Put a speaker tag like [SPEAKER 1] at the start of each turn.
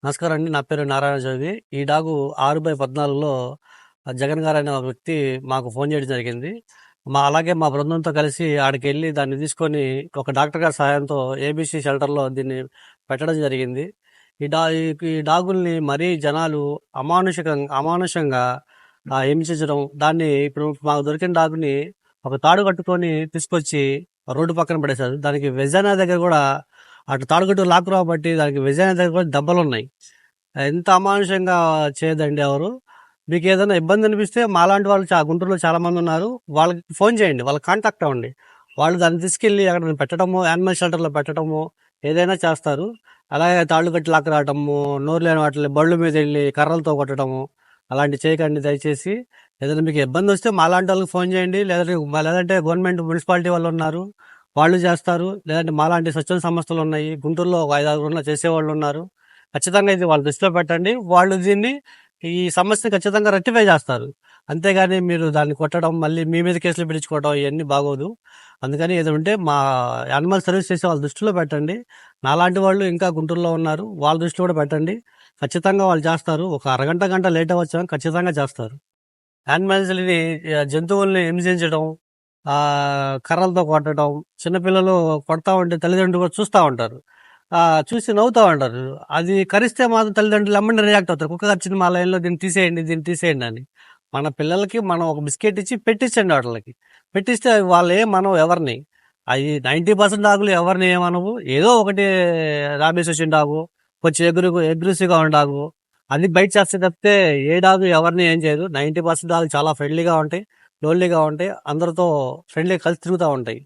[SPEAKER 1] నమస్కారం అండి. నా పేరు నారాయణ చౌదరి. ఈ డాగు 6/14లో జగన్ గారు అనే ఒక వ్యక్తి మాకు ఫోన్ చేయడం జరిగింది. అలాగే మా బృందంతో కలిసి ఆడికెళ్ళి దాన్ని తీసుకొని ఒక డాక్టర్ గారి సహాయంతో ఏబీసీ షెల్టర్‌లో దీన్ని పెట్టడం జరిగింది. ఈ డా ఈ ఈ డాగుల్ని మరీ జనాలు అమానుషంగా హింసించడం, దాన్ని ఇప్పుడు మాకు దొరికిన డాగ్‌ని ఒక తాడు కట్టుకొని తీసుకొచ్చి రోడ్డు పక్కన పడేశారు. దానికి వెజానా దగ్గర కూడా అటు తాడుకట్టు లాక్కురాబట్టి దానికి వెజానా దగ్గర కూడా దెబ్బలున్నాయి. ఎంత అమానుషంగా చేయదండి ఎవరు. మీకు ఏదైనా ఇబ్బంది అనిపిస్తే మాలాంటి వాళ్ళు గుంటూరులో చాలా మంది ఉన్నారు. వాళ్ళకి ఫోన్ చేయండి, వాళ్ళకి కాంటాక్ట్ అవ్వండి. వాళ్ళు దాన్ని తీసుకెళ్ళి అక్కడ పెట్టడము, యానిమల్ షెల్టర్లో పెట్టడము ఏదైనా చేస్తారు. అలాగే తాళ్ళు కట్టి లాక్కురావటము, నోరు లేని వాటిని బళ్ళు మీద వెళ్ళి కర్రలతో కొట్టడము అలాంటివి చేయకండి దయచేసి. ఏదైనా మీకు ఇబ్బంది వస్తే మాలాంటి వాళ్ళకి ఫోన్ చేయండి, లేదంటే గవర్నమెంట్ మున్సిపాలిటీ వాళ్ళు ఉన్నారు, వాళ్ళు చేస్తారు. లేదంటే మాలాంటి స్వచ్ఛంద సంస్థలు ఉన్నాయి, గుంటూరులో ఒక 5-6 చేసేవాళ్ళు ఉన్నారు. ఖచ్చితంగా ఇది వాళ్ళ దృష్టిలో పెట్టండి. వాళ్ళు దీన్ని ఈ సమస్యని ఖచ్చితంగా రెక్టిఫై చేస్తారు. అంతేగాని మీరు దాన్ని కొట్టడం, మళ్ళీ మీ మీద కేసులు పెట్టించుకోవడం ఇవన్నీ బాగోదు. అందుకని ఏదో ఉంటే మా యానిమల్ సర్వీస్ చేసే వాళ్ళ దృష్టిలో పెట్టండి. నాలాంటి వాళ్ళు ఇంకా గుంటూరులో ఉన్నారు, వాళ్ళ దృష్టిలో కూడా పెట్టండి. ఖచ్చితంగా వాళ్ళు చేస్తారు. ఒక అరగంట గంట లేట్ అవ్వచ్చు, ఖచ్చితంగా చేస్తారు. యానిమల్స్ని, జంతువుల్ని హింసించడం, కర్రలతో కొట్టడం, చిన్నపిల్లలు కొడతా ఉంటే తల్లిదండ్రులు కూడా చూస్తూ ఉంటారు. చూసి నవ్వుతూ ఉంటారు. అది కరిస్తే మాత్రం తల్లిదండ్రులు ఎమ్మని రియాక్ట్ అవుతారు. కుక్క కరిచింది మా లైన్లో, దీన్ని తీసేయండి అని. మన పిల్లలకి మనం ఒక బిస్కెట్ ఇచ్చి పెట్టించండి వాళ్ళకి. పెట్టిస్తే వాళ్ళు మనం ఎవరిని, అది 90% డాగులు ఎవరిని ఏమనవు. ఏదో ఒకటి రాబేసి వచ్చిన డాగు, కొంచెం ఎగ్రెసివ్గా ఉన్న డాగు, అది బయట చేస్తే తప్పితే ఏ డాగు ఎవరిని ఏం చేయదు. 90% డాగు చాలా ఫ్రెండ్లీగా ఉంటాయి, లోన్లీగా ఉంటాయి, అందరితో ఫ్రెండ్లీగా కలిసి తిరుగుతూ ఉంటాయి.